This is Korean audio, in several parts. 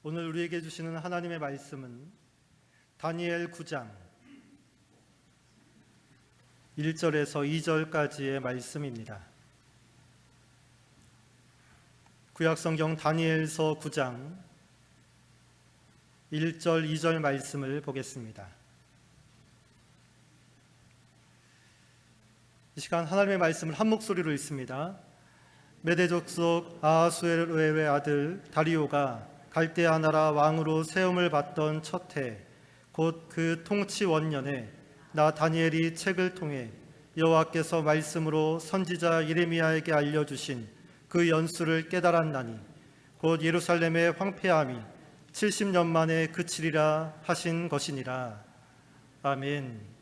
오늘 우리에게 주시는 하나님의 말씀은 다니엘 9장 1절에서 2절까지의 말씀입니다. 구약성경 다니엘서 9장 1절, 2절 말씀을 보겠습니다. 이 시간 하나님의 말씀을 한 목소리로 읽습니다. 메대 족속 아하수에로의 아들 다리오가 갈대아 나라 왕으로 세움을 받던 첫 해, 곧 그 통치 원년에 나 다니엘이 책을 통해 여호와께서 말씀으로 선지자 예레미야에게 알려주신 그 연수를 깨달았나니 곧 예루살렘의 황폐함이 70년 만에 그치리라 하신 것이니라. 아멘.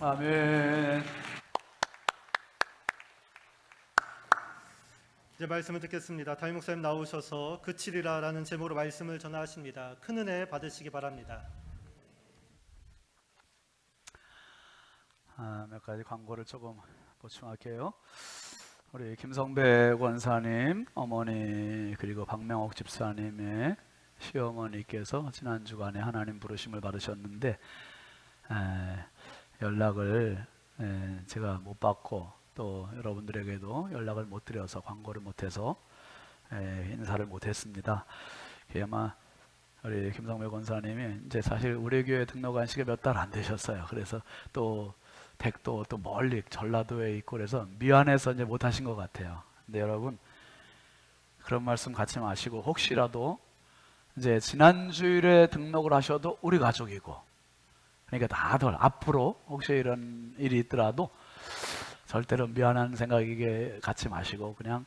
아멘. 이제 말씀을 듣겠습니다. 담임 목사님 나오셔서 그치리라라는 제목으로 말씀을 전하십니다. 큰 은혜 받으시기 바랍니다. 몇 가지 광고를 조금 보충할게요. 우리 김성배 권사님 어머니 그리고 박명옥 집사님의 시어머니께서 지난 주간에 하나님 부르심을 받으셨는데 연락을 제가 못 받고 또 여러분들에게도 연락을 못 드려서 광고를 못해서 인사를 못했습니다. 아마 우리 김성배 권사님이 이제 사실 우리 교회 등록한 지가 몇 달 안 되셨어요. 그래서 또 댁도 또 멀리 전라도에 있고 그래서 미안해서 이제 못 하신 것 같아요. 근데 여러분 그런 말씀 갖지 마시고 혹시라도 이제 지난 주일에 등록을 하셔도 우리 가족이고 그러니까 다들 앞으로 혹시 이런 일이 있더라도 절대로 미안한 생각이게 갖지 마시고 그냥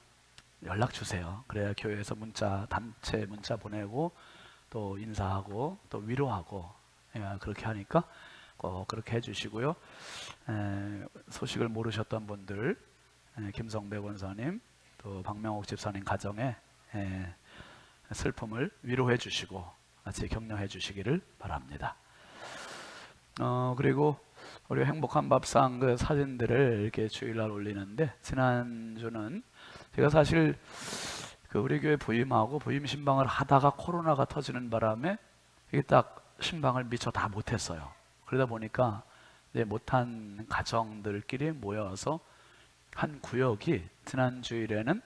연락 주세요. 그래야 교회에서 문자 단체 문자 보내고 또 인사하고 또 위로하고 그렇게 하니까 꼭 그렇게 해주시고요. 소식을 모르셨던 분들 김성배 권사님 또 박명옥 집사님 가정에 슬픔을 위로해 주시고 같이 격려해 주시기를 바랍니다. 그리고 우리 행복한 밥상 그 사진들을 이렇게 주일날 올리는데 지난주는 제가 사실 그 우리 교회 부임하고 부임 신방을 하다가 코로나가 터지는 바람에 이게 딱 신방을 미처 다 못했어요. 그러다 보니까 이제 못한 가정들끼리 모여서 한 구역이 지난 주일에는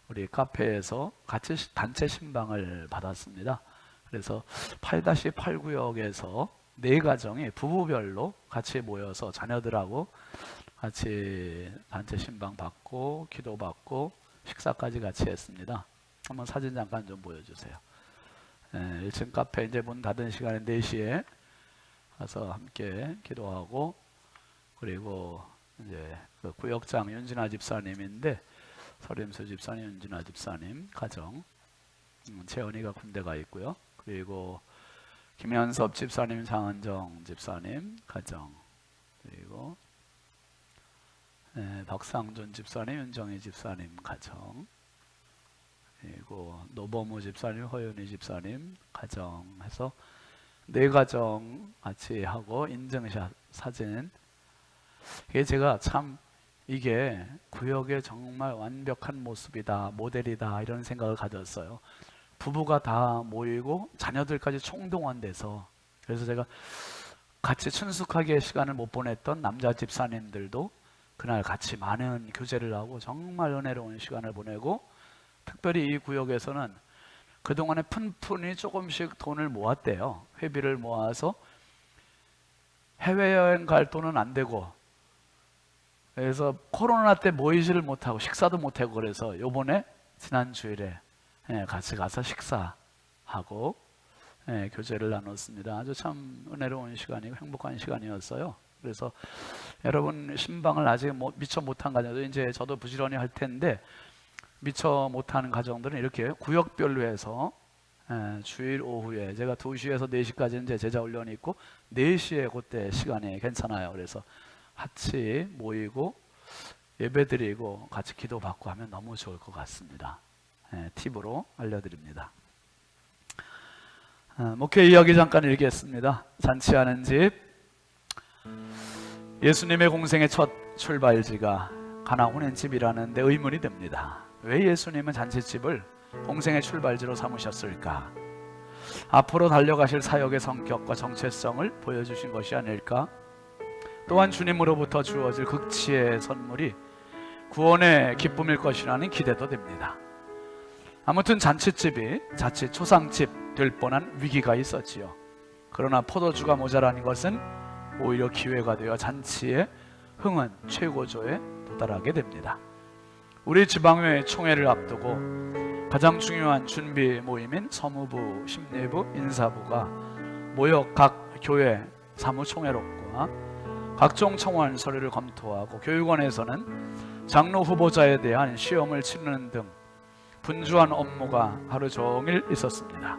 우리 카페에서 같이 단체 신방을 받았습니다. 그래서 8-8 구역에서 4가정이 부부별로 같이 모여서 자녀들하고 같이 단체 신방 받고 기도 받고 식사까지 같이 했습니다. 한번 사진 잠깐 좀 보여주세요. 1층 카페 이제 문 닫은 시간에 4시에 가서 함께 기도하고 그리고 이제 그 구역장 윤진아 집사님인데 서림수 집사님, 윤진아 집사님 가정, 재원이가 군대가 있고요. 그리고 김현섭 집사님, 장은정 집사님 가정, 그리고 박상준 집사님, 윤정희 집사님 가정, 그리고 노범우 집사님, 허윤희 집사님 가정 해서 4가정 같이 하고 인증샷 사진. 이게 제가 참 이게 구역의 정말 완벽한 모습이다, 모델이다 이런 생각을 가졌어요. 부부가 다 모이고 자녀들까지 총동원돼서 그래서 제가 같이 친숙하게 시간을 못 보냈던 남자 집사님들도 그날 같이 많은 교제를 하고 정말 은혜로운 시간을 보내고 특별히 이 구역에서는 그동안에 푼푼히 조금씩 돈을 모았대요. 회비를 모아서 해외여행 갈 돈은 안 되고 그래서 코로나 때 모이지를 못하고 식사도 못하고 그래서 요번에 지난 주일에 같이 가서 식사하고 교제를 나눴습니다. 아주 참 은혜로운 시간이고 행복한 시간이었어요. 그래서 여러분 신방을 아직 미처 못한 가정들 이제 저도 부지런히 할 텐데 미처 못하는 가정들은 이렇게 구역별로 해서 주일 오후에 제가 2시에서 4시까지 이제 제자 훈련이 있고 4시에 그때 시간이 괜찮아요. 그래서 같이 모이고 예배드리고 같이 기도받고 하면 너무 좋을 것 같습니다. 팁으로 알려드립니다. 목회 이야기 잠깐 읽겠습니다. 잔치하는 집. 예수님의 공생의 첫 출발지가 가나혼의 집이라는 데 의문이 듭니다. 왜 예수님은 잔치집을 공생의 출발지로 삼으셨을까? 앞으로 달려가실 사역의 성격과 정체성을 보여주신 것이 아닐까? 또한 주님으로부터 주어질 극치의 선물이 구원의 기쁨일 것이라는 기대도 됩니다. 아무튼 잔치집이 자칫 초상집 될 뻔한 위기가 있었지요. 그러나 포도주가 모자라는 것은 오히려 기회가 되어 잔치의 흥은 최고조에 도달하게 됩니다. 우리 지방회 총회를 앞두고 가장 중요한 준비 모임인 서무부, 심리부, 인사부가 모여 각 교회 사무총회록과 각종 청원 서류를 검토하고 교육원에서는 장로 후보자에 대한 시험을 치르는 등 분주한 업무가 하루 종일 있었습니다.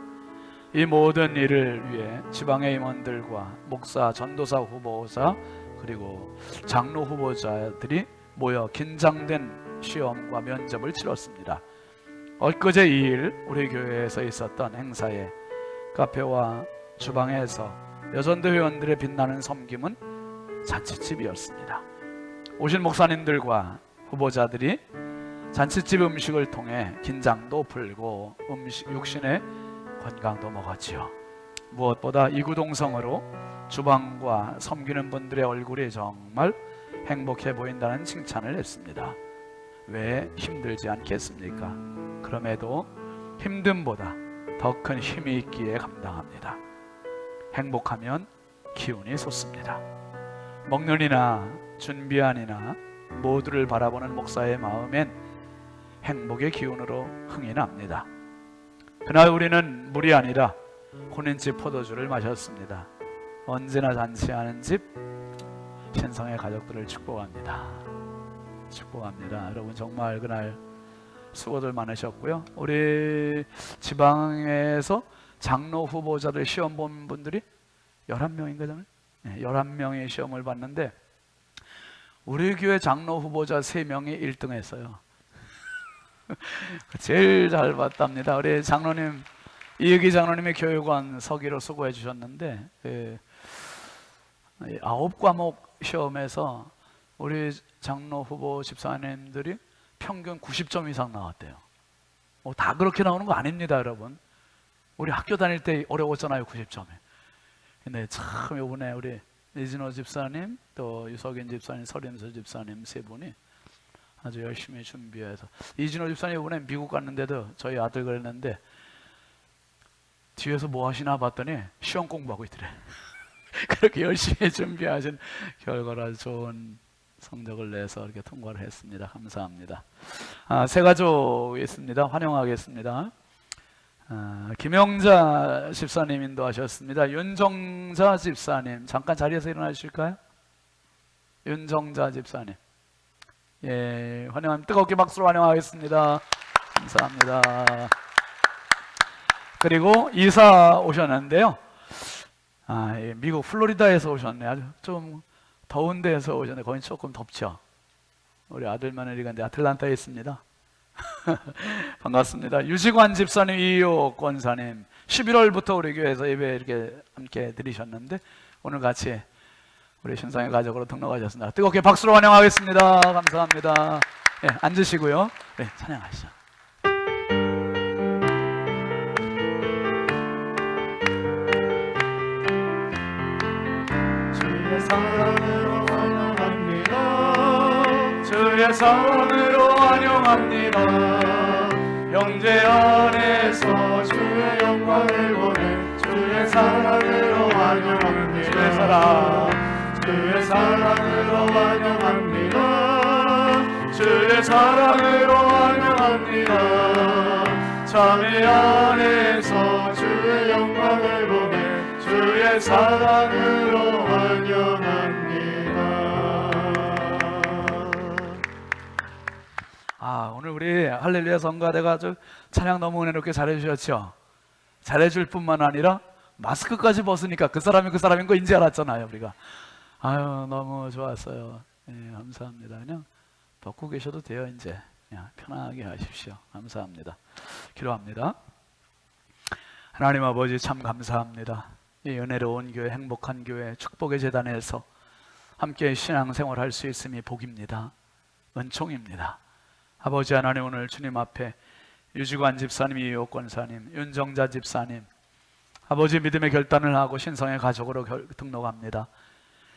이 모든 일을 위해 지방의 임원들과 목사, 전도사 후보자 그리고 장로 후보자들이 모여 긴장된 시험과 면접을 치렀습니다. 엊그제 2일 우리 교회에서 있었던 행사에 카페와 주방에서 여전도 회원들의 빛나는 섬김은 잔치집이었습니다. 오신 목사님들과 후보자들이 잔치집 음식을 통해 긴장도 풀고 육신의 건강도 먹었지요. 무엇보다 이구동성으로 주방과 섬기는 분들의 얼굴이 정말 행복해 보인다는 칭찬을 했습니다. 왜 힘들지 않겠습니까? 그럼에도 힘듦보다 더 큰 힘이 있기에 감당합니다. 행복하면 기운이 솟습니다. 먹는 이나 준비한 이나 모두를 바라보는 목사의 마음엔 행복의 기운으로 흥이 납니다. 그날 우리는 물이 아니라 혼인집 포도주를 마셨습니다. 언제나 잔치하는 집 신성의 가족들을 축복합니다. 축복합니다. 여러분 정말 그날 수고들 많으셨고요. 우리 지방에서 장로 후보자들 시험 본 분들이 11명인가 저는? 네, 11명의 시험을 봤는데 우리 교회 장로 후보자 3명이 1등 했어요. 제일 잘 봤답니다. 우리 장로님 이혜기 장로님의 교육원 서기로 수고해 주셨는데 9과목 시험에서 우리 장로 후보 집사님들이 평균 90점 이상 나왔대요. 다 그렇게 나오는 거 아닙니다, 여러분. 우리 학교 다닐 때 어려웠잖아요, 90점이. 근데 참 이번에 우리 이진호 집사님, 또 유석인 집사님, 설임수 집사님 3분이 아주 열심히 준비해서, 이진호 집사님 이번에 미국 갔는데도 저희 아들 그랬는데 뒤에서 뭐 하시나 봤더니 시험 공부하고 있더래. 그렇게 열심히 준비하신 결과라 좋은 성적을 내서 이렇게 통과를 했습니다. 감사합니다. 새 가족 있습니다. 환영하겠습니다. 김영자 집사님 인도하셨습니다. 윤정자 집사님 잠깐 자리에서 일어나 주실까요? 윤정자 집사님, 예, 환영합니다. 뜨겁게 박수로 환영하겠습니다. 감사합니다. 그리고 이사 오셨는데요. 예, 미국 플로리다에서 오셨네. 아주 좀 더운 데에서 오셨는데 거긴 조금 덥죠. 우리 아들 며느리가 이제 아틀란타에 있습니다. 반갑습니다. 유지관 집사님, 이호 권사님 11월부터 우리 교회에서 예배 이렇게 함께 드리셨는데 오늘 같이 우리 신성의 가족으로 등록하셨습니다. 뜨겁게 박수로 환영하겠습니다. 감사합니다. 예, 앉으시고요. 네, 찬양하시죠. 주의 사랑으로 환영합니다. 주의 사랑으로 환영합니다. 형제 안에서 주의 영광을 보내 주의 사랑으로 환영합니다. 주의 사랑, 주의 사랑으로 환영합니다. 주의 사랑으로 환영합니다. 자매 안에서 주의 영광을 보내 주의 사랑으로 환영합니다. 오늘 우리 할렐루야 성가대가 아주 찬양 너무 은혜롭게 잘해주셨죠. 잘해줄 뿐만 아니라 마스크까지 벗으니까 그 사람이 그 사람인 거 인지 알았잖아요, 우리가. 아유, 너무 좋았어요. 예, 감사합니다. 그냥 벗고 계셔도 돼요. 이제 그냥 편하게 하십시오. 감사합니다. 기도합니다. 하나님 아버지 참 감사합니다. 이 은혜로운 교회, 행복한 교회, 축복의 재단에서 함께 신앙생활 할 수 있음이 복입니다. 은총입니다. 아버지 하나님, 오늘 주님 앞에 유지관 집사님, 이호 권사님, 윤정자 집사님, 아버지 믿음의 결단을 하고 신성의 가족으로 등록합니다.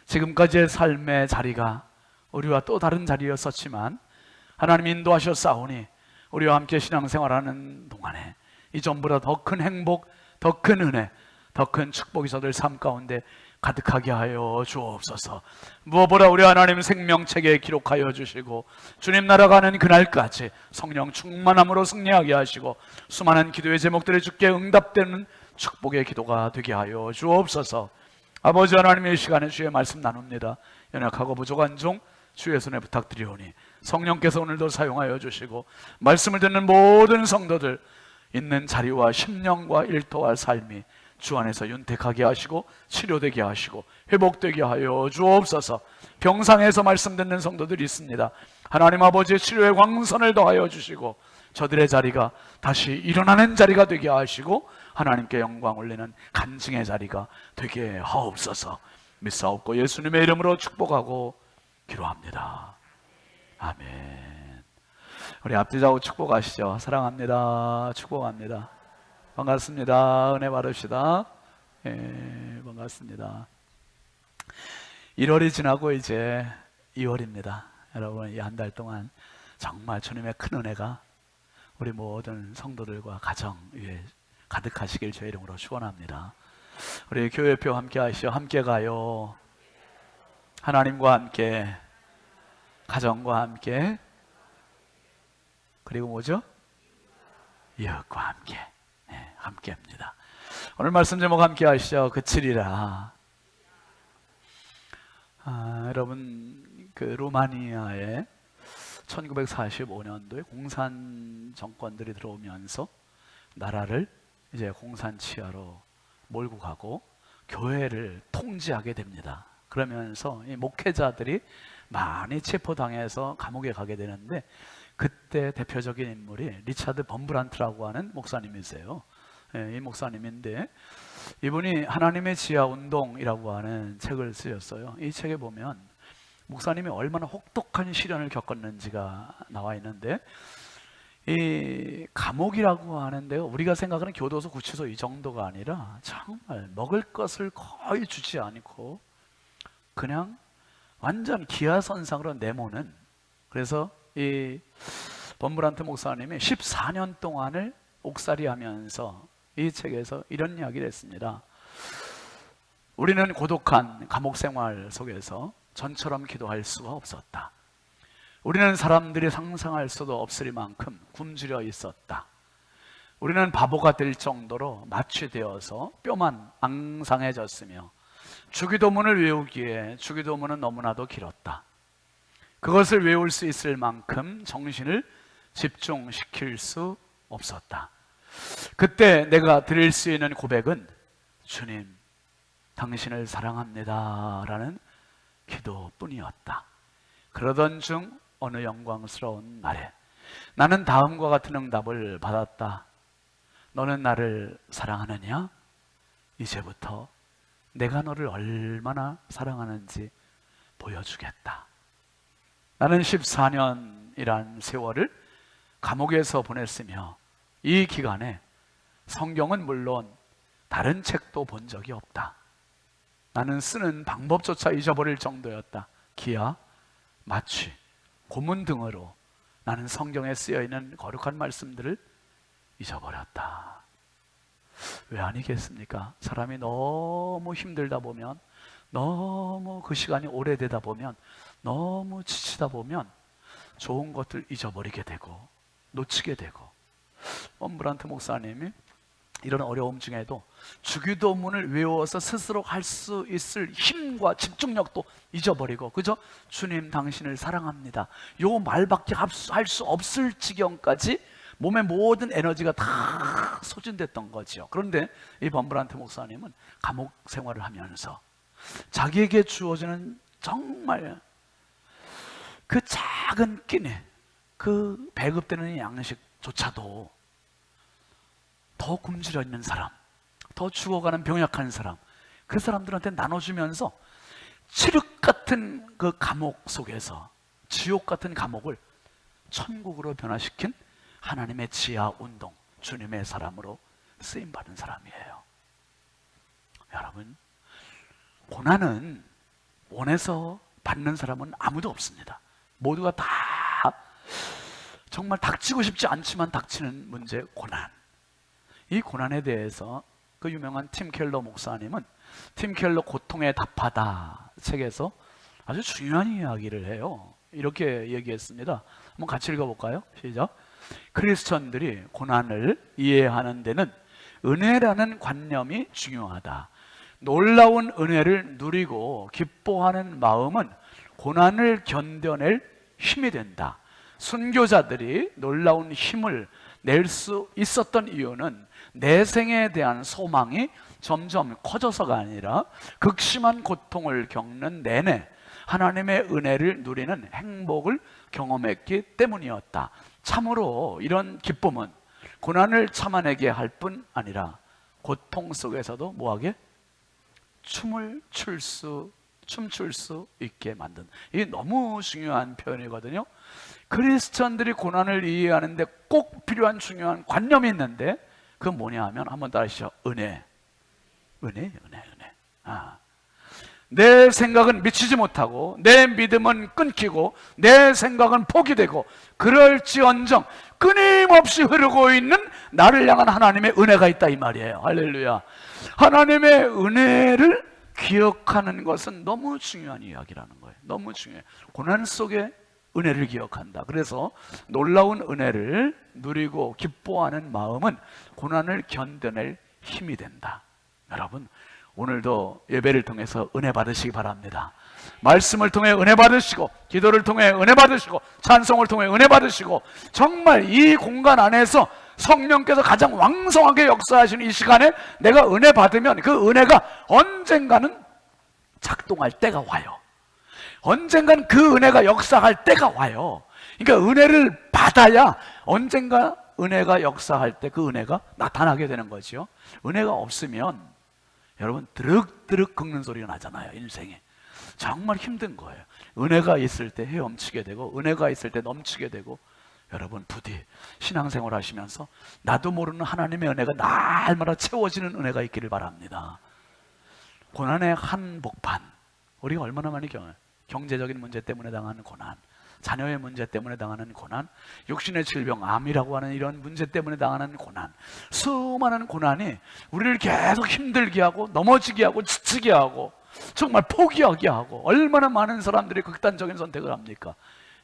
지금까지의 삶의 자리가 우리와 또 다른 자리였었지만 하나님 인도하셨사오니 우리와 함께 신앙생활하는 동안에 이전보다 더 큰 행복, 더 큰 은혜, 더 큰 축복이 저들 삶 가운데 가득하게 하여 주옵소서. 무엇보다 우리 하나님 생명책에 기록하여 주시고 주님 날아가는 그날까지 성령 충만함으로 승리하게 하시고 수많은 기도의 제목들이 주께 응답되는 축복의 기도가 되게 하여 주옵소서. 아버지 하나님, 이 시간에 주의 말씀 나눕니다. 연약하고 부족한 종 주의 손에 부탁드리오니 성령께서 오늘도 사용하여 주시고 말씀을 듣는 모든 성도들 있는 자리와 심령과 일터와 삶이 주 안에서 윤택하게 하시고 치료되게 하시고 회복되게 하여 주옵소서. 병상에서 말씀 듣는 성도들이 있습니다. 하나님 아버지의 치료의 광선을 더하여 주시고 저들의 자리가 다시 일어나는 자리가 되게 하시고 하나님께 영광 올리는 간증의 자리가 되게 하옵소서. 믿사옵고 예수님의 이름으로 축복하고 기도합니다. 아멘. 우리 앞뒤좌우 축복하시죠. 사랑합니다. 축복합니다. 반갑습니다. 은혜 받읍시다. 예, 반갑습니다. 1월이 지나고 이제 2월입니다. 여러분, 이 한 달 동안 정말 주님의 큰 은혜가 우리 모든 성도들과 가정 위에 가득하시길 주의 이름으로 축원합니다. 우리 교회표 함께 하시죠. 함께 가요. 하나님과 함께, 가정과 함께, 그리고 뭐죠? 이웃과 함께. 네, 함께합니다. 오늘 말씀 제목 함께 하시죠. 그치리라. 여러분, 그 루마니아에 1945년도에 공산 정권들이 들어오면서 나라를 이제 공산 치하로 몰고 가고 교회를 통제하게 됩니다. 그러면서 이 목회자들이 많이 체포당해서 감옥에 가게 되는데, 그때 대표적인 인물이 리차드 범브란트라고 하는 목사님이세요. 이 목사님인데, 이분이 하나님의 지하 운동이라고 하는 책을 쓰셨어요. 이 책에 보면 목사님이 얼마나 혹독한 시련을 겪었는지가 나와 있는데, 이 감옥이라고 하는데요, 우리가 생각하는 교도소, 구치소 이 정도가 아니라 정말 먹을 것을 거의 주지 않고 그냥 완전 기하선상으로 내모는, 그래서 이 범브란트 목사님이 14년 동안을 옥살이 하면서 이 책에서 이런 이야기를 했습니다. 우리는 고독한 감옥 생활 속에서 전처럼 기도할 수가 없었다. 우리는 사람들이 상상할 수도 없을 만큼 굶주려 있었다. 우리는 바보가 될 정도로 마취되어서 뼈만 앙상해졌으며 주기도문을 외우기에 주기도문은 너무나도 길었다. 그것을 외울 수 있을 만큼 정신을 집중시킬 수 없었다. 그때 내가 드릴 수 있는 고백은 주님, 당신을 사랑합니다 라는 기도뿐이었다. 그러던 중 어느 영광스러운 날에 나는 다음과 같은 응답을 받았다. 너는 나를 사랑하느냐? 이제부터 내가 너를 얼마나 사랑하는지 보여주겠다. 나는 14년이란 세월을 감옥에서 보냈으며 이 기간에 성경은 물론 다른 책도 본 적이 없다. 나는 쓰는 방법조차 잊어버릴 정도였다. 기하, 마취, 고문 등으로 나는 성경에 쓰여있는 거룩한 말씀들을 잊어버렸다. 왜 아니겠습니까? 사람이 너무 힘들다 보면, 너무 그 시간이 오래되다 보면, 너무 지치다 보면 좋은 것들 잊어버리게 되고 놓치게 되고, 범브란트 목사님이 이런 어려움 중에도 주기도문을 외워서 스스로 할 수 있을 힘과 집중력도 잊어버리고, 그죠? 주님, 당신을 사랑합니다, 요 말밖에 할 수 없을 지경까지 몸의 모든 에너지가 다 소진됐던 거죠. 그런데 이 범브란트 목사님은 감옥 생활을 하면서 자기에게 주어지는 정말 그 작은 끼니, 그 배급되는 양식조차도 더 굶주려 있는 사람, 더 죽어가는 병약한 사람, 그 사람들한테 나눠주면서 칠흑 같은 그 감옥 속에서, 지옥 같은 감옥을 천국으로 변화시킨 하나님의 지하 운동, 주님의 사람으로 쓰임받은 사람이에요. 여러분, 고난은 원해서 받는 사람은 아무도 없습니다. 모두가 다 정말 닥치고 싶지 않지만 닥치는 문제, 고난. 이 고난에 대해서 그 유명한 팀 켈러 목사님은 팀 켈러 고통에 답하다 책에서 아주 중요한 이야기를 해요. 이렇게 얘기했습니다. 한번 같이 읽어볼까요? 시작. 크리스천들이 고난을 이해하는 데는 은혜라는 관념이 중요하다. 놀라운 은혜를 누리고 기뻐하는 마음은 고난을 견뎌낼 힘이 된다. 순교자들이 놀라운 힘을 낼 수 있었던 이유는 내생에 대한 소망이 점점 커져서가 아니라 극심한 고통을 겪는 내내 하나님의 은혜를 누리는 행복을 경험했기 때문이었다. 참으로 이런 기쁨은 고난을 참아내게 할 뿐 아니라 고통 속에서도 뭐하게? 춤출 수 있게 만든, 이게 너무 중요한 표현이거든요. 크리스천들이 고난을 이해하는데 꼭 필요한 중요한 관념이 있는데, 그건 뭐냐 하면, 한번 따라하시죠. 은혜. 내 생각은 미치지 못하고 내 믿음은 끊기고 내 생각은 포기되고 그럴지언정 끊임없이 흐르고 있는 나를 향한 하나님의 은혜가 있다 이 말이에요. 할렐루야. 하나님의 은혜를 기억하는 것은 너무 중요한 이야기라는 거예요. 너무 중요해요. 고난 속에 은혜를 기억한다. 그래서 놀라운 은혜를 누리고 기뻐하는 마음은 고난을 견뎌낼 힘이 된다. 여러분, 오늘도 예배를 통해서 은혜 받으시기 바랍니다. 말씀을 통해 은혜 받으시고, 기도를 통해 은혜 받으시고, 찬송을 통해 은혜 받으시고, 정말 이 공간 안에서 성령께서 가장 왕성하게 역사하시는 이 시간에 내가 은혜 받으면 그 은혜가 언젠가는 작동할 때가 와요. 언젠간 그 은혜가 역사할 때가 와요. 그러니까 은혜를 받아야 언젠가 은혜가 역사할 때 그 은혜가 나타나게 되는 거죠. 은혜가 없으면 여러분 드륵드륵 긁는 소리가 나잖아요. 인생에 정말 힘든 거예요. 은혜가 있을 때 헤엄치게 되고 은혜가 있을 때 넘치게 되고, 여러분 부디 신앙생활 하시면서 나도 모르는 하나님의 은혜가 날마다 채워지는 은혜가 있기를 바랍니다. 고난의 한복판, 우리가 얼마나 많이 경제적인 문제 때문에 당하는 고난, 자녀의 문제 때문에 당하는 고난, 육신의 질병, 암이라고 하는 이런 문제 때문에 당하는 고난, 수많은 고난이 우리를 계속 힘들게 하고 넘어지게 하고 지치게 하고 정말 포기하게 하고, 얼마나 많은 사람들이 극단적인 선택을 합니까?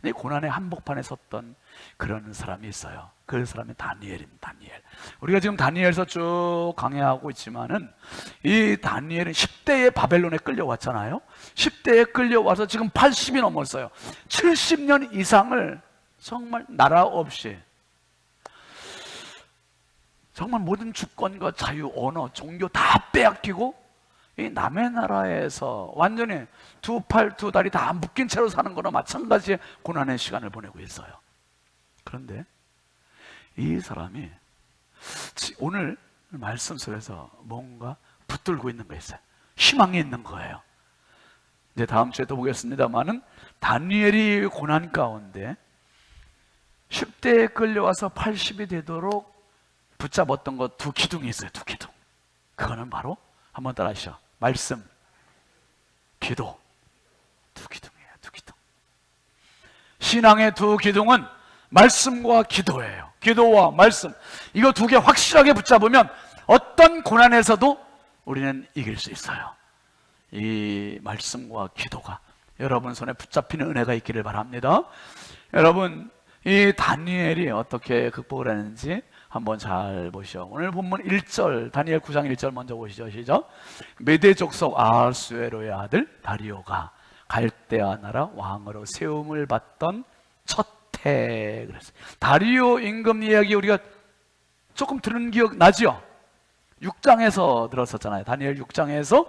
이 고난의 한복판에 섰던 그런 사람이 있어요. 그 사람이 다니엘입니다. 다니엘. 우리가 지금 다니엘서 쭉 강해하고 있지만은 이 다니엘은 10대에 바벨론에 끌려왔잖아요. 10대에 끌려와서 지금 80이 넘었어요. 70년 이상을 정말 나라 없이 정말 모든 주권과 자유, 언어, 종교 다 빼앗기고 이 남의 나라에서 완전히 두 팔 두 다리 다 묶인 채로 사는 거나 마찬가지의 고난의 시간을 보내고 있어요. 그런데 이 사람이 오늘 말씀 속에서 뭔가 붙들고 있는 거 있어요. 희망이 있는 거예요. 이제 다음 주에 또 보겠습니다만은 다니엘이 고난 가운데 10대에 끌려와서 80이 되도록 붙잡았던 것 두 기둥이 있어요. 두 기둥. 그거는 바로 한번 따라 하시죠. 말씀, 기도. 두 기둥이에요. 두 기둥. 신앙의 두 기둥은 말씀과 기도예요. 기도와 말씀, 이거 두 개 확실하게 붙잡으면 어떤 고난에서도 우리는 이길 수 있어요. 이 말씀과 기도가 여러분 손에 붙잡히는 은혜가 있기를 바랍니다. 여러분, 이 다니엘이 어떻게 극복을 했는지 한번 잘 보시죠. 오늘 본문 1절, 다니엘 9장 1절 먼저 보시죠. 시작. 메대 족속 아하수에로의 아들 다리오가 갈대아 나라 왕으로 세움을 받던 첫 해. 그랬어요. 다리오 임금 이야기 우리가 조금 들은 기억 나죠? 6장에서 들었었잖아요. 다니엘 6장에서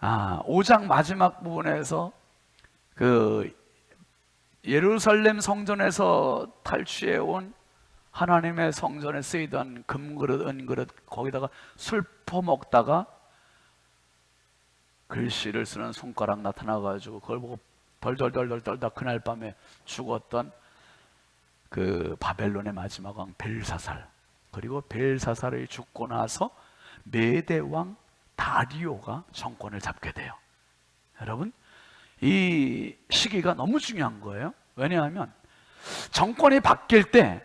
5장 마지막 부분에서 그 예루살렘 성전에서 탈취해 온 하나님의 성전에 쓰이던 금그릇, 은그릇, 거기다가 술 퍼먹다가 글씨를 쓰는 손가락 나타나가지고 그걸 보고 덜덜덜덜 떨다 그날 밤에 죽었던 그 바벨론의 마지막 왕 벨사살, 그리고 벨사살이 죽고 나서 메대왕 다리오가 정권을 잡게 돼요. 여러분, 이 시기가 너무 중요한 거예요. 왜냐하면 정권이 바뀔 때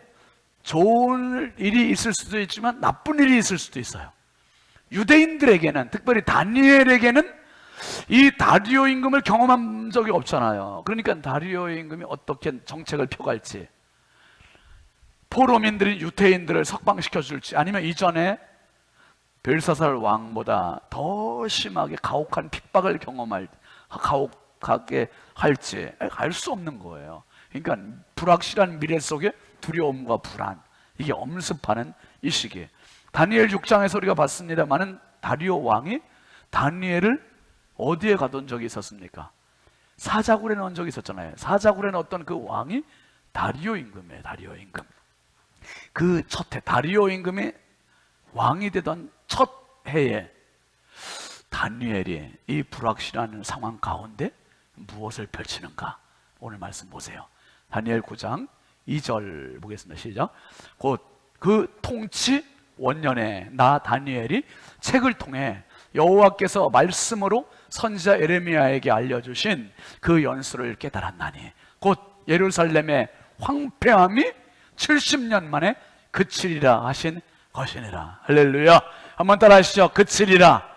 좋은 일이 있을 수도 있지만 나쁜 일이 있을 수도 있어요. 유대인들에게는, 특별히 다니엘에게는 이 다리오 임금을 경험한 적이 없잖아요. 그러니까 다리오 임금이 어떻게 정책을 펴갈지, 포로민들인 유대인들을 석방시켜줄지, 아니면 이전에 벨사살 왕보다 더 심하게 가혹한 핍박을 가혹하게 할지 알 수 없는 거예요. 그러니까 불확실한 미래 속에 두려움과 불안, 이게 엄습하는 이 시기. 다니엘 6장에서 우리가 봤습니다마는 다리오 왕이 다니엘을 어디에 가둔 적이 있었습니까? 사자굴에 넣은 적이 있었잖아요. 사자굴에 넣었던 그 왕이 다리오 임금이에요. 다리오 임금. 그 첫 해, 다리오 임금이 왕이 되던 첫 해에 다니엘이 이 불확실한 상황 가운데 무엇을 펼치는가? 오늘 말씀 보세요. 다니엘 9장 2절 보겠습니다. 시작. 곧 그 통치 원년에 나 다니엘이 책을 통해 여호와께서 말씀으로 선지자 에레미야에게 알려주신 그 연수를 깨달았나니 곧 예루살렘의 황폐함이 70년 만에 그치리라 하신 것이니라. 할렐루야. 한번 따라 하시죠. 그치리라.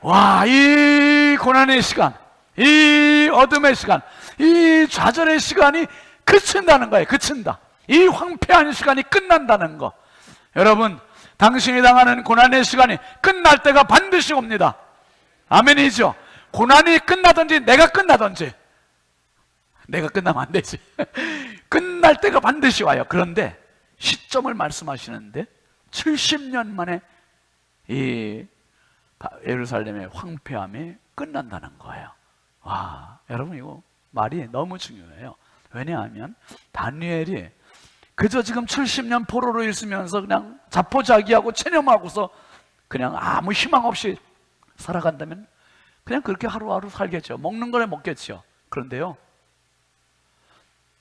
와, 이 고난의 시간, 이 어둠의 시간, 이 좌절의 시간이 그친다는 거예요. 그친다. 이 황폐한 시간이 끝난다는 거. 여러분, 당신이 당하는 고난의 시간이 끝날 때가 반드시 옵니다. 아멘이죠. 고난이 끝나든지 내가 끝나든지, 내가 끝나면 안 되지. 끝날 때가 반드시 와요. 그런데 시점을 말씀하시는데 70년 만에 이 예루살렘의 황폐함이 끝난다는 거예요. 와, 여러분, 이거 말이 너무 중요해요. 왜냐하면 다니엘이 그저 지금 70년 포로로 있으면서 그냥 자포자기하고 체념하고서 그냥 아무 희망 없이 살아간다면 그냥 그렇게 하루하루 살겠죠. 먹는 거에 먹겠죠. 그런데요,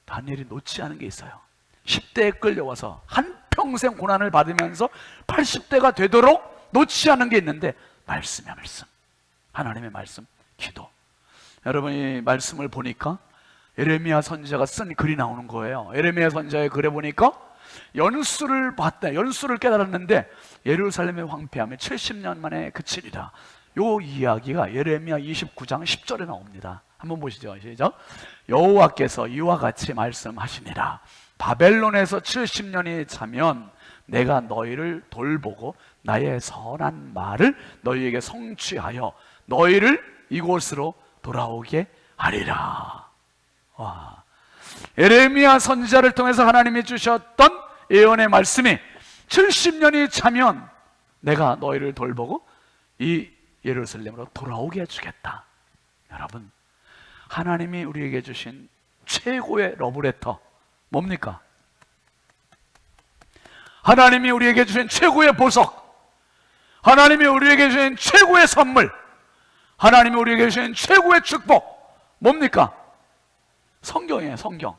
다니엘이 놓지 않은 게 있어요. 10대에 끌려와서 한평생 고난을 받으면서 80대가 되도록 놓지 않은 게 있는데, 말씀이야, 말씀. 하나님의 말씀, 기도. 여러분, 이 말씀을 보니까 에레미야 선지자가 쓴 글이 나오는 거예요. 에레미야 선지자의 글에 보니까 연수를 봤다, 연수를 깨달았는데 예루살렘의 황폐함이 70년 만에 그치리라. 요 이야기가 예레미야 29장 10절에 나옵니다. 한번 보시죠. 시작. 여호와께서 이와 같이 말씀하시니라. 바벨론에서 70년이 차면 내가 너희를 돌보고 나의 선한 말을 너희에게 성취하여 너희를 이곳으로 돌아오게 하리라. 와, 에레미야 선지자를 통해서 하나님이 주셨던 예언의 말씀이 70년이 차면 내가 너희를 돌보고 이 예루살렘으로 돌아오게 해주겠다. 여러분, 하나님이 우리에게 주신 최고의 러브레터 뭡니까? 하나님이 우리에게 주신 최고의 보석, 하나님이 우리에게 주신 최고의 선물, 하나님이 우리에게 주신 최고의 축복 뭡니까? 성경이에요. 성경.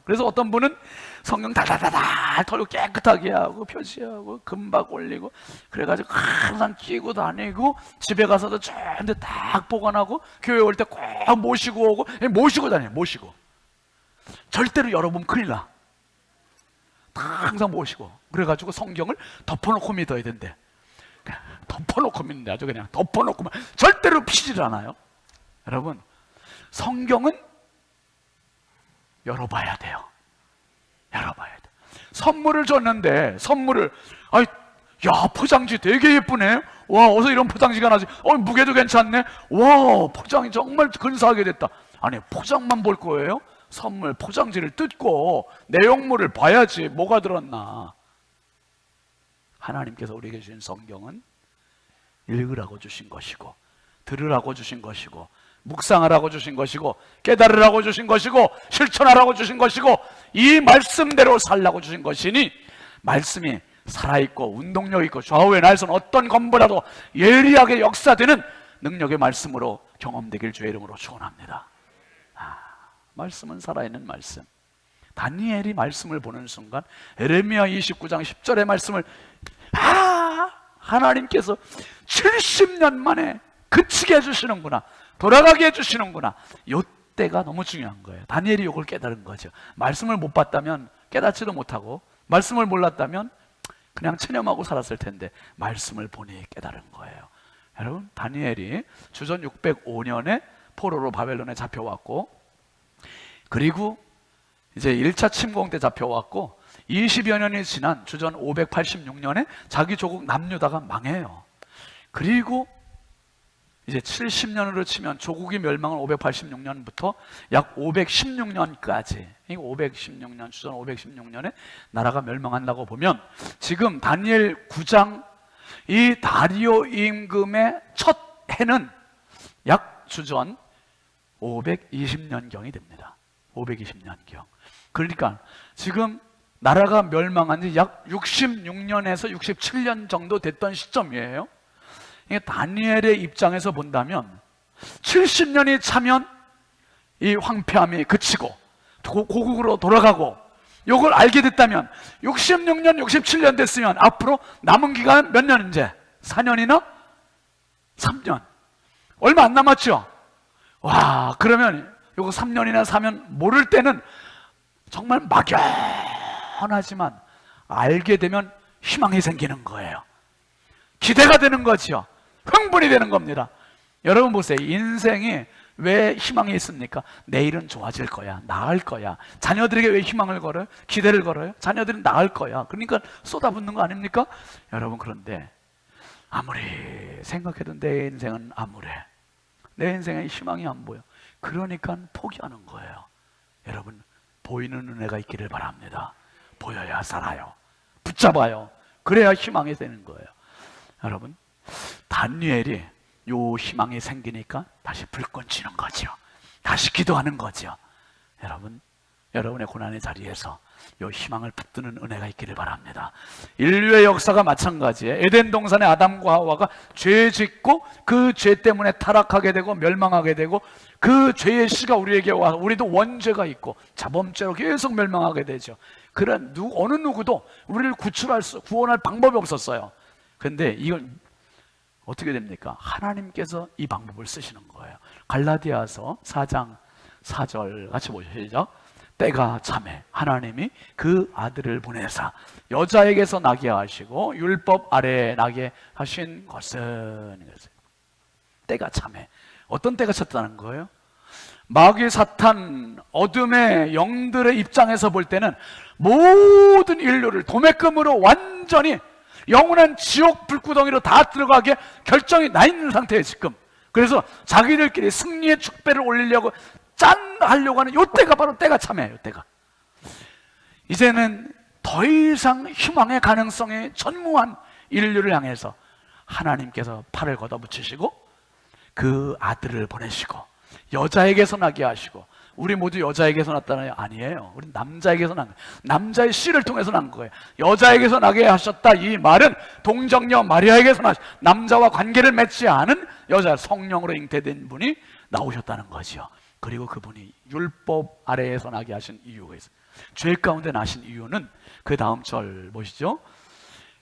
그래서 어떤 분은 성경 달달달달 털고 깨끗하게 하고 표시하고 금박 올리고 그래가지고 항상 끼고 다니고 집에 가서도 전데 딱 보관하고 교회 올 때 꼭 모시고 오고 모시고 다녀요. 모시고. 절대로 열어보면 큰일 나. 다 항상 모시고. 그래가지고 성경을 덮어놓고 믿어야 된대. 덮어놓고 믿는데 아주 그냥 덮어놓고 절대로 피질 않아요. 여러분, 성경은 열어봐야 돼요. 열어봐야 돼. 선물을 줬는데 선물을 야, 포장지 되게 예쁘네. 와, 어서 이런 포장지가 나지. 무게도 괜찮네. 와, 포장이 정말 근사하게 됐다. 아니, 포장만 볼 거예요? 선물 포장지를 뜯고 내용물을 봐야지 뭐가 들었나. 하나님께서 우리에게 주신 성경은 읽으라고 주신 것이고 들으라고 주신 것이고 묵상하라고 주신 것이고 깨달으라고 주신 것이고 실천하라고 주신 것이고 이 말씀대로 살라고 주신 것이니 말씀이 살아있고 운동력 있고 좌우의 날선 어떤 건보다도 예리하게 역사되는 능력의 말씀으로 경험되길 주의 이름으로 축원합니다. 말씀은 살아있는 말씀. 다니엘이 말씀을 보는 순간 에레미야 29장 10절의 말씀을 하나님께서 70년 만에 그치게 해주시는구나, 돌아가게 해주시는구나. 이때가 너무 중요한 거예요. 다니엘이 이걸 깨달은 거죠. 말씀을 못 봤다면 깨닫지도 못하고 말씀을 몰랐다면 그냥 체념하고 살았을 텐데 말씀을 보니 깨달은 거예요. 여러분, 다니엘이 주전 605년에 포로로 바벨론에 잡혀왔고 그리고 이제 1차 침공 때 잡혀왔고 20여 년이 지난 주전 586년에 자기 조국 남유다가 망해요. 그리고 이제 70년으로 치면 조국이 멸망은 586년부터 약 516년까지, 516년, 주전 516년에 나라가 멸망한다고 보면 지금 다니엘 9장 이 다리오 임금의 첫 해는 약 주전 520년경이 됩니다. 520년경. 그러니까 지금 나라가 멸망한 지 약 66년에서 67년 정도 됐던 시점이에요. 다니엘의 입장에서 본다면 70년이 차면 이 황폐함이 그치고 고국으로 돌아가고 이걸 알게 됐다면 66년, 67년 됐으면 앞으로 남은 기간 몇 년 이제? 4년이나 3년. 얼마 안 남았죠? 와, 그러면 이거 3년이나 사면 모를 때는 정말 막연하지만 알게 되면 희망이 생기는 거예요. 기대가 되는 거지요. 흥분이 되는 겁니다. 여러분 보세요. 인생이 왜 희망이 있습니까? 내일은 좋아질 거야, 나을 거야. 자녀들에게 왜 희망을 걸어요? 기대를 걸어요? 자녀들은 나을 거야. 그러니까 쏟아붓는 거 아닙니까? 여러분, 그런데 아무리 생각해도 내 인생은 암울해. 내 인생에 희망이 안 보여. 그러니까 포기하는 거예요. 여러분, 보이는 은혜가 있기를 바랍니다. 보여야 살아요. 붙잡아요. 그래야 희망이 되는 거예요. 여러분, 다니엘이 요 희망이 생기니까 다시 불꽃 치는 거죠. 다시 기도하는 거죠. 여러분, 여러분의 고난의 자리에서 요 희망을 붙드는 은혜가 있기를 바랍니다. 인류의 역사가 마찬가지예요. 에덴 동산에 아담과 하와가 죄 짓고 그 죄 때문에 타락하게 되고 멸망하게 되고 그 죄의 씨가 우리에게 와서 우리도 원죄가 있고 자범죄로 계속 멸망하게 되죠. 그런 어느 누구도 우리를 구원할 방법이 없었어요. 근데 이걸 어떻게 됩니까? 하나님께서 이 방법을 쓰시는 거예요. 갈라디아서 4장 4절 같이 보시죠. 때가 참에 하나님이 그 아들을 보내사 여자에게서 나게 하시고 율법 아래에 나게 하신 것은, 때가 참에, 어떤 때가 찼다는 거예요? 마귀 사탄 어둠의 영들의 입장에서 볼 때는 모든 인류를 도매금으로 완전히 영원한 지옥 불구덩이로 다 들어가게 결정이 나 있는 상태예요 지금. 그래서 자기들끼리 승리의 축배를 올리려고 하려고 하는 요때가 바로 때가 참해요. 요때가 이제는 더 이상 희망의 가능성이 전무한 인류를 향해서 하나님께서 팔을 걷어붙이시고 그 아들을 보내시고 여자에게서 나게 하시고, 우리 모두 여자에게서 났다는 아니에요. 우리 남자에게서 난 거예요. 남자의 씨를 통해서 난 거예요. 여자에게서 나게 하셨다 이 말은 동정녀 마리아에게서 남자와 관계를 맺지 않은 여자 성령으로 잉태된 분이 나오셨다는 거죠. 그리고 그분이 율법 아래에서 나게 하신 이유가 있어요. 죄 가운데 나신 이유는 그 다음 절 보시죠.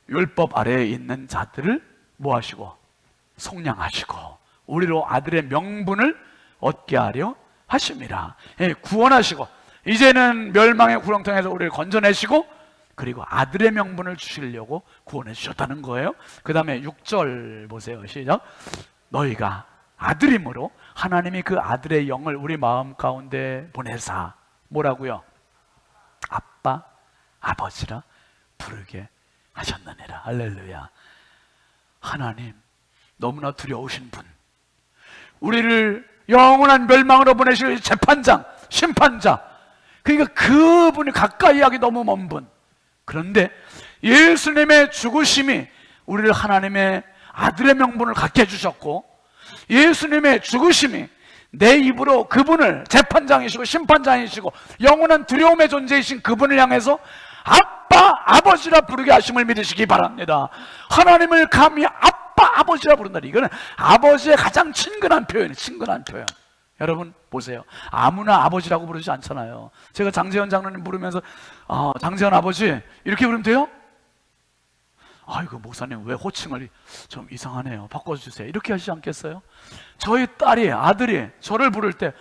율법 아래에 있는 자들을 뭐 하시고 속량하시고 우리로 아들의 명분을 얻게 하려 하십니다. 예, 구원하시고 이제는 멸망의 구렁텅이에서 우리를 건져내시고 그리고 아들의 명분을 주시려고 구원해 주셨다는 거예요. 그 다음에 6절 보세요. 시작. 너희가 아들이므로 하나님이 그 아들의 영을 우리 마음 가운데 보내사 뭐라고요? 아빠, 아버지라 부르게 하셨느니라. 할렐루야. 하나님 너무나 두려우신 분, 우리를 영원한 멸망으로 보내실 재판장, 심판자, 그러니까 그분이 가까이 하기 너무 먼 분. 그런데 예수님의 죽으심이 우리를 하나님의 아들의 명분을 갖게 해주셨고, 예수님의 죽으심이 내 입으로 그분을 재판장이시고 심판장이시고 영원한 두려움의 존재이신 그분을 향해서 아빠, 아버지라 부르게 하심을 믿으시기 바랍니다. 하나님을 감히 아빠, 아버지라 부른다니, 이거는 아버지의 가장 친근한 표현이에요. 친근한 표현. 여러분 보세요. 아무나 아버지라고 부르지 않잖아요. 제가 장재현 장로님 부르면서 장재현 아버지 이렇게 부르면 돼요? 아이고 목사님 왜 호칭을 좀 이상하네요, 바꿔주세요, 이렇게 하시지 않겠어요? 저희 딸이, 아들이 저를 부를 때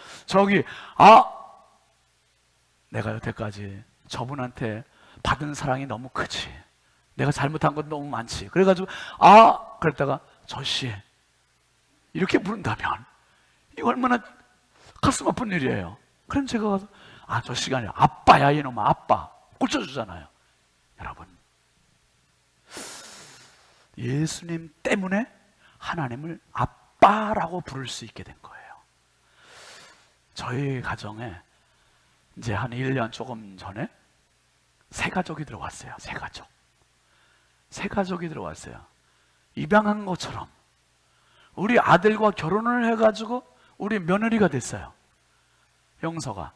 내가 여태까지 저분한테 받은 사랑이 너무 크지, 내가 잘못한 건 너무 많지, 그래가지고 그랬다가 저씨 이렇게 부른다면 이거 얼마나 가슴 아픈 일이에요. 그럼 제가 가서 저씨가 아니라 아빠야 이놈아, 아빠 꽂혀주잖아요. 여러분, 예수님 때문에 하나님을 아빠라고 부를 수 있게 된 거예요. 저희 가정에 이제 한 1년 조금 전에 새 가족이 들어왔어요. 새 가족이 들어왔어요. 입양한 것처럼 우리 아들과 결혼을 해가지고 우리 며느리가 됐어요. 영서가.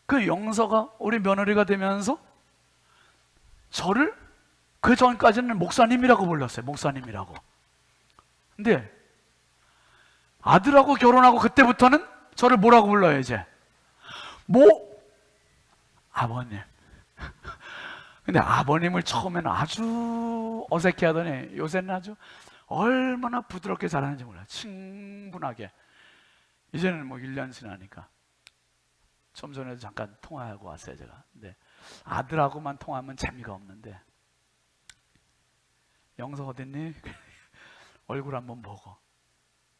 그 영서가 우리 며느리가 되면서 저를 그 전까지는 목사님이라고 불렀어요. 목사님이라고. 근데 아들하고 결혼하고 그때부터는 저를 뭐라고 불러요 이제? 아버님. 근데 아버님을 처음에는 아주 어색해 하더니 요새는 아주 얼마나 부드럽게 자라는지 몰라요. 충분하게. 이제는 뭐 1년 지나니까 좀 전에도 잠깐 통화하고 왔어요 제가. 근데 아들하고만 통화하면 재미가 없는데 영서 어딨니? 얼굴 한번 보고.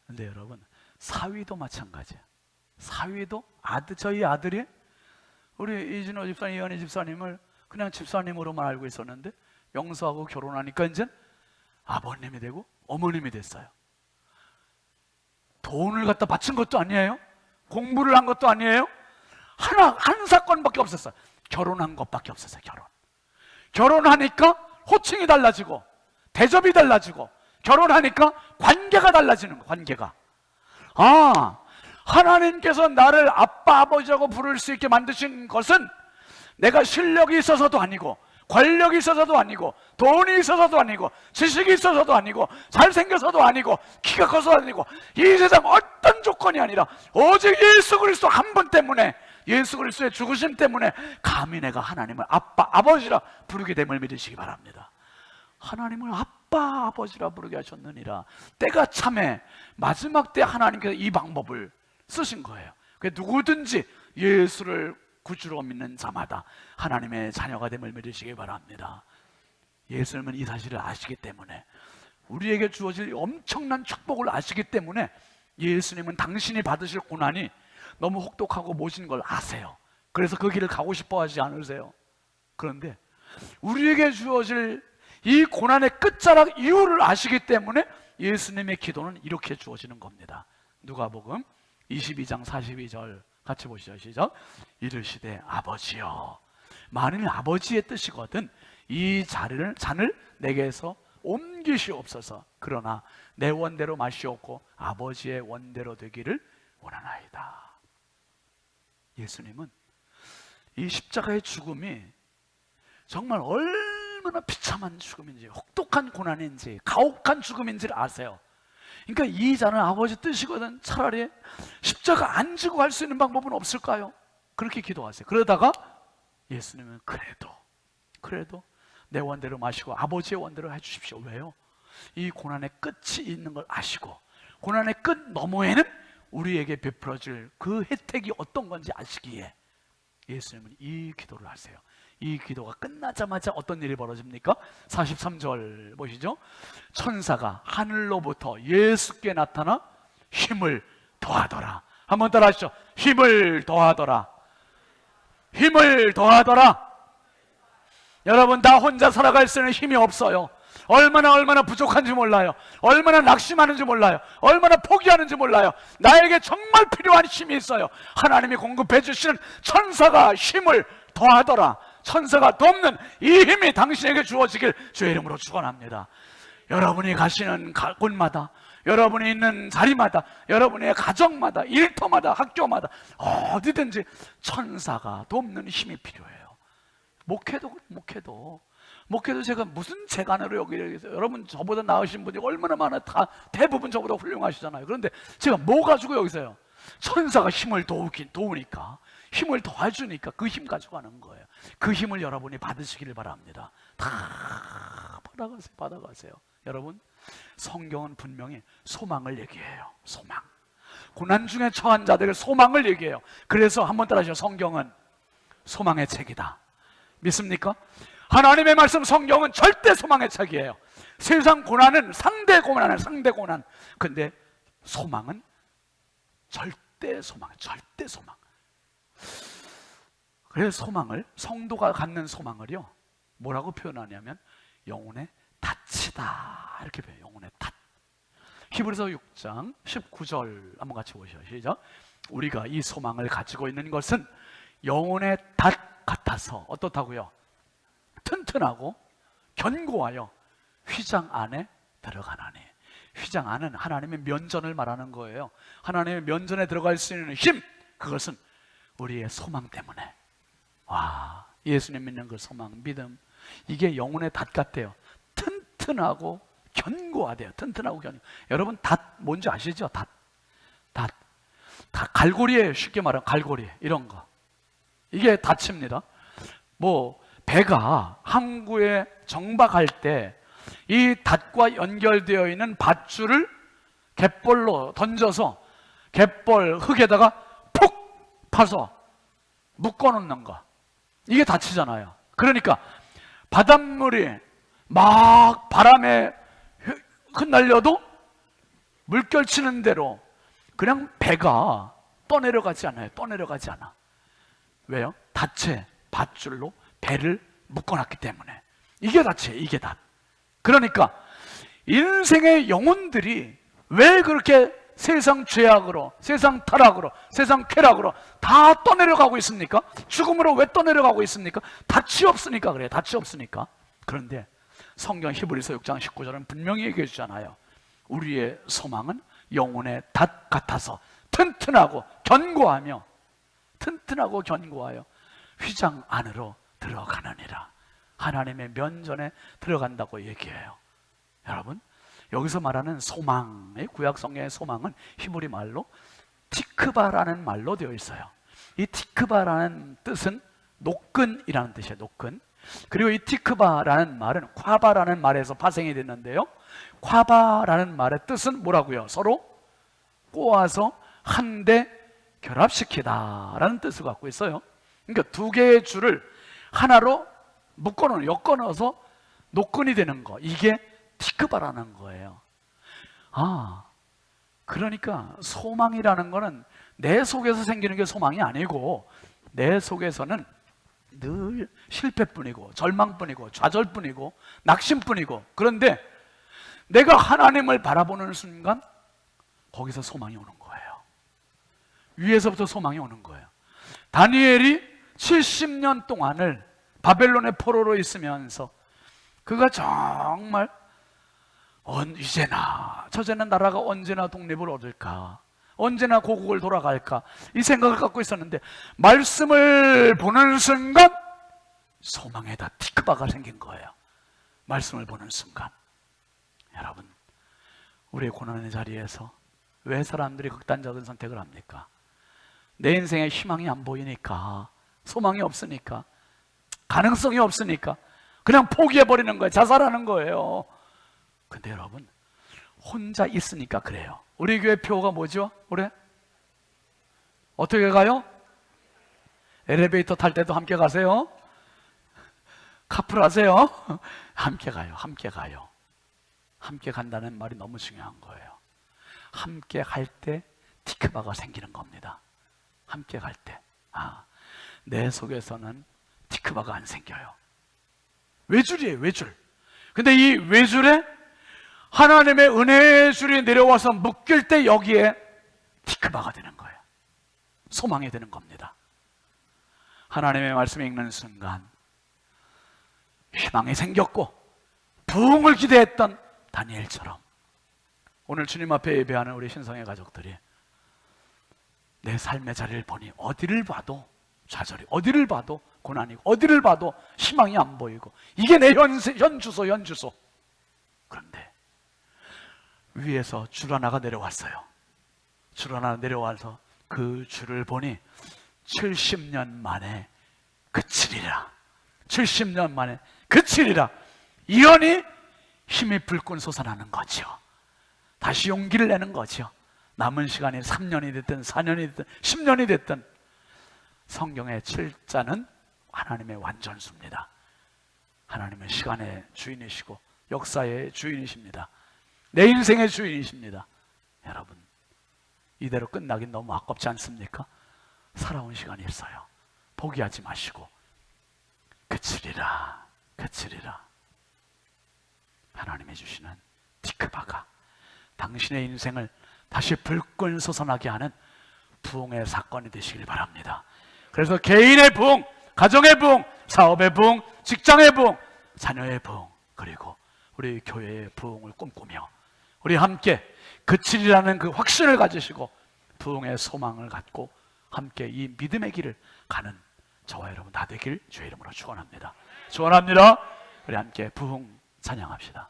근데 여러분 사위도 마찬가지예요. 사위도 저희 아들이 우리 이진호 집사님, 이현희 집사님을 그냥 집사님으로만 알고 있었는데 영서하고 결혼하니까 이제 아버님이 되고 어머님이 됐어요. 돈을 갖다 바친 것도 아니에요. 공부를 한 것도 아니에요. 한 사건밖에 없었어요. 결혼한 것밖에 없었어요. 결혼하니까 호칭이 달라지고 대접이 달라지고 결혼하니까 관계가 달라지는 거예요. 관계가. 하나님께서 나를 아빠 아버지라고 부를 수 있게 만드신 것은 내가 실력이 있어서도 아니고 권력이 있어서도 아니고 돈이 있어서도 아니고 지식이 있어서도 아니고 잘생겨서도 아니고 키가 커서도 아니고 이 세상 어떤 조건이 아니라 오직 예수 그리스도 한 분 때문에, 예수 그리스도의 죽으심 때문에 감히 내가 하나님을 아빠 아버지라 부르게 됨을 믿으시기 바랍니다. 하나님을 아빠 아버지라 부르게 하셨느니라. 때가 참에 마지막 때 하나님께서 이 방법을 쓰신 거예요. 누구든지 예수를 구주로 믿는 자마다 하나님의 자녀가 됨을 믿으시기 바랍니다. 예수님은 이 사실을 아시기 때문에, 우리에게 주어질 엄청난 축복을 아시기 때문에 예수님은 당신이 받으실 고난이 너무 혹독하고 모진 걸 아세요. 그래서 그 길을 가고 싶어 하지 않으세요. 그런데 우리에게 주어질 이 고난의 끝자락 이유를 아시기 때문에 예수님의 기도는 이렇게 주어지는 겁니다. 누가복음 22장 42절 같이 보시죠. 시작. 이르시되 아버지여, 만일 아버지의 뜻이거든 이 잔을 내게서 옮기시옵소서. 그러나 내 원대로 마시옵고 아버지의 원대로 되기를 원하나이다. 예수님은 이 십자가의 죽음이 정말 얼마나 비참한 죽음인지, 혹독한 고난인지, 가혹한 죽음인지를 아세요. 그러니까 이 잔은 아버지 뜻이거든 차라리 십자가 안 지고 할 수 있는 방법은 없을까요? 그렇게 기도하세요. 그러다가 예수님은 그래도 내 원대로 마시고 아버지의 원대로 해주십시오. 왜요? 이 고난의 끝이 있는 걸 아시고 고난의 끝 너머에는 우리에게 베풀어질 그 혜택이 어떤 건지 아시기에 예수님은 이 기도를 하세요. 이 기도가 끝나자마자 어떤 일이 벌어집니까? 43절 보시죠. 천사가 하늘로부터 예수께 나타나 힘을 더하더라. 한번 따라 하시죠. 힘을 더하더라. 힘을 더하더라. 여러분, 나 혼자 살아갈 수 있는 힘이 없어요. 얼마나 부족한지 몰라요. 얼마나 낙심하는지 몰라요. 얼마나 포기하는지 몰라요. 나에게 정말 필요한 힘이 있어요. 하나님이 공급해 주시는 천사가 힘을 더하더라. 천사가 돕는 이 힘이 당신에게 주어지길 주의 이름으로 축원합니다. 여러분이 가시는 곳마다, 여러분이 있는 자리마다, 여러분의 가정마다, 일터마다, 학교마다 어디든지 천사가 돕는 힘이 필요해요. 목회도 제가 무슨 재간으로 여기 여러분 저보다 나으신 분이 얼마나 많아. 다 대부분 저보다 훌륭하시잖아요. 그런데 제가 뭐 가지고 여기서요? 천사가 힘을 도우니까, 힘을 도와주니까 그 힘 가지고 하는 거예요. 그 힘을 여러분이 받으시기를 바랍니다. 다 받아가세요. 여러분, 성경은 분명히 소망을 얘기해요. 소망. 고난 중에 처한 자들의 소망을 얘기해요. 그래서 한번 따라하시죠. 성경은 소망의 책이다. 믿습니까? 하나님의 말씀 성경은 절대 소망의 책이에요. 세상 고난은 상대 고난. 근데 소망은 절대 소망. 그래서 소망을, 성도가 갖는 소망을요, 뭐라고 표현하냐면 영혼의 닻이다. 이렇게 표현해요. 영혼의 닻. 히브리서 6장 19절 한번 같이 보시죠. 시작. 우리가 이 소망을 가지고 있는 것은 영혼의 닻 같아서 어떻다고요? 튼튼하고 견고하여 휘장 안에 들어가나니. 휘장 안은 하나님의 면전을 말하는 거예요. 하나님의 면전에 들어갈 수 있는 힘, 그것은 우리의 소망 때문에. 와, 예수님 믿는 그 소망, 믿음, 이게 영혼의 닷 같대요. 튼튼하고 견고하대요. 여러분, 닷 뭔지 아시죠? 닷 갈고리예요. 쉽게 말하면 갈고리, 이런 거. 이게 닷입니다. 뭐 배가 항구에 정박할 때 이 닷과 연결되어 있는 밧줄을 갯벌로 던져서 갯벌 흙에다가 푹 파서 묶어놓는 거. 이게 닷이잖아요. 그러니까 바닷물이 막 바람에 흩날려도 물결치는 대로 그냥 배가 떠내려가지 않아요. 떠내려가지 않아. 왜요? 닷에 밧줄로 배를 묶어놨기 때문에. 이게 닷이에요. 이게 닷. 그러니까 인생의 영혼들이 왜 그렇게 세상 죄악으로, 세상 타락으로, 세상 쾌락으로 다 떠내려가고 있습니까? 죽음으로 왜 떠내려가고 있습니까? 닷이 없으니까 그래요. 닷이 없으니까. 그런데 성경 히브리서 6장 19절은 분명히 얘기해 주잖아요. 우리의 소망은 영혼의 닷 같아서 튼튼하고 견고하며, 튼튼하고 견고하여 휘장 안으로 들어가느니라. 하나님의 면전에 들어간다고 얘기해요. 여러분, 여기서 말하는 소망의, 구약 성경의 소망은 히브리 말로 티크바라는 말로 되어 있어요. 이 티크바라는 뜻은 노끈이라는 뜻이에요. 노끈. 그리고 이 티크바라는 말은 콰바라는 말에서 파생이 됐는데요, 콰바라는 말의 뜻은 뭐라고요? 서로 꼬아서 한데 결합시키다 라는 뜻을 갖고 있어요. 그러니까 두 개의 줄을 하나로 묶어놓은, 엮어넣어서 노끈이 되는 거, 이게 티크바라는 거예요. 아, 그러니까 소망이라는 거는 내 속에서 생기는 게 소망이 아니고, 내 속에서는 늘 실패뿐이고 절망뿐이고 좌절뿐이고 낙심뿐이고, 그런데 내가 하나님을 바라보는 순간 거기서 소망이 오는 거예요. 위에서부터 소망이 오는 거예요. 다니엘이 70년 동안을 바벨론의 포로로 있으면서 그가 정말 이제나 저제는 나라가 언제나 독립을 얻을까, 언제나 고국을 돌아갈까, 이 생각을 갖고 있었는데 말씀을 보는 순간 소망에다 티크바가 생긴 거예요. 말씀을 보는 순간. 여러분, 우리의 고난의 자리에서 왜 사람들이 극단적인 선택을 합니까? 내 인생에 희망이 안 보이니까, 소망이 없으니까, 가능성이 없으니까 그냥 포기해버리는 거예요. 자살하는 거예요. 근데 여러분, 혼자 있으니까 그래요. 우리 교회 표가 뭐죠? 올해? 어떻게 가요? 엘리베이터 탈 때도 함께 가세요? 카풀 하세요? 함께 가요. 함께 가요. 함께 간다는 말이 너무 중요한 거예요. 함께 갈 때 티크바가 생기는 겁니다. 함께 갈 때. 내 속에서는 티크바가 안 생겨요. 외줄이에요, 외줄. 근데 이 외줄에 하나님의 은혜의 줄이 내려와서 묶일 때 여기에 티크바가 되는 거예요. 소망이 되는 겁니다. 하나님의 말씀을 읽는 순간 희망이 생겼고 부흥을 기대했던 다니엘처럼 오늘 주님 앞에 예배하는 우리 신성의 가족들이 내 삶의 자리를 보니 어디를 봐도 좌절이, 어디를 봐도 고난이고, 어디를 봐도 희망이 안 보이고, 이게 내 현주소. 그런데 위에서 줄 하나가 내려왔어요. 줄 하나 내려와서 그 줄을 보니 70년 만에 그치리라. 70년 만에 그치리라. 이연히 힘이 불끈 솟아나는 거죠. 다시 용기를 내는 거죠. 남은 시간이 3년이 됐든 4년이 됐든 10년이 됐든 성경의 7자는 하나님의 완전수입니다. 하나님은 시간의 주인이시고 역사의 주인이십니다. 내 인생의 주인이십니다. 여러분, 이대로 끝나긴 너무 아깝지 않습니까? 살아온 시간이 있어요. 포기하지 마시고 그치리라. 하나님이 주시는 티크바가 당신의 인생을 다시 불끈 솟아나게 하는 부흥의 사건이 되시길 바랍니다. 그래서 개인의 부흥, 가정의 부흥, 사업의 부흥, 직장의 부흥, 자녀의 부흥, 그리고 우리 교회의 부흥을 꿈꾸며 우리 함께 그치리라는 그 확신을 가지시고 부흥의 소망을 갖고 함께 이 믿음의 길을 가는 저와 여러분 다 되길 주의 이름으로 축원합니다. 축원합니다. 우리 함께 부흥 찬양합시다.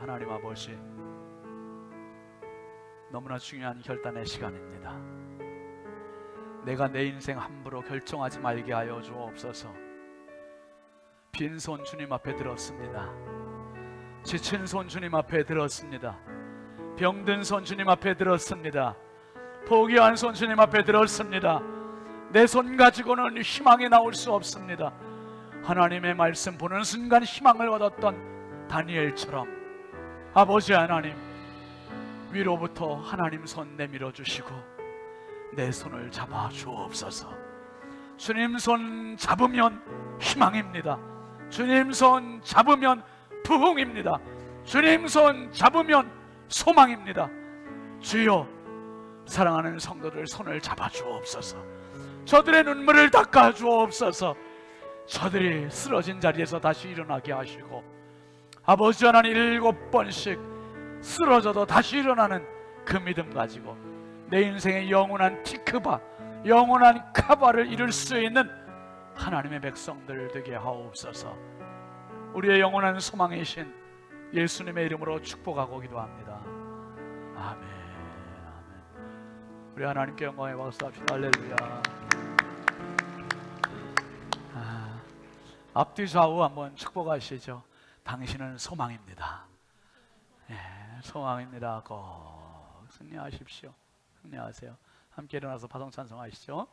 하나님 아버지, 너무나 중요한 결단의 시간입니다. 내가 내 인생 함부로 결정하지 말게 하여 주옵소서. 빈손 주님 앞에 들었습니다. 지친 손 주님 앞에 들었습니다. 병든 손 주님 앞에 들었습니다. 포기한 손 주님 앞에 들었습니다. 내 손 가지고는 희망이 나올 수 없습니다. 하나님의 말씀 보는 순간 희망을 얻었던 다니엘처럼 아버지 하나님, 위로부터 하나님 손 내밀어 주시고 내 손을 잡아 주옵소서. 주님 손 잡으면 희망입니다. 주님 손 잡으면 부흥입니다. 주님 손 잡으면 소망입니다. 주여, 사랑하는 성도들 손을 잡아 주옵소서. 저들의 눈물을 닦아 주옵소서. 저들이 쓰러진 자리에서 다시 일어나게 하시고, 아버지 하나님 7번씩 쓰러져도 다시 일어나는 그 믿음 가지고 내 인생의 영원한 티크바, 영원한 카바를 이룰 수 있는 하나님의 백성들 되게 하옵소서. 우리의 영원한 소망이신 예수님의 이름으로 축복하고 기도합니다. 아멘, 아멘. 우리 하나님께 영광의 박수 합시다. 할렐루야. 앞뒤 좌우 한번 축복하시죠. 당신은 소망입니다. 예, 소망입니다. 꼭 승리하십시오. 승리하세요. 함께 일어나서 파송 찬송하시죠.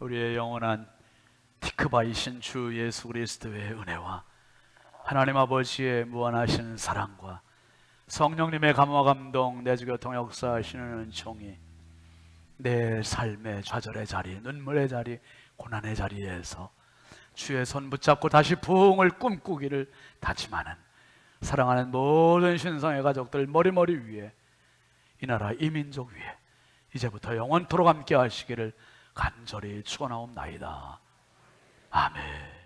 우리의 영원한 티크바이신 주 예수 그리스도의 은혜와 하나님 아버지의 무한하신 사랑과 성령님의 감화 감동 내주교통 역사하시는 은총이 내 삶의 좌절의 자리, 눈물의 자리, 고난의 자리에서 주의 손 붙잡고 다시 부흥을 꿈꾸기를 다짐하는 사랑하는 모든 신성의 가족들 머리머리 위에, 이 나라 이 민족 위에 이제부터 영원토록 함께 하시기를 간절히 축원하옵나이다. 아멘.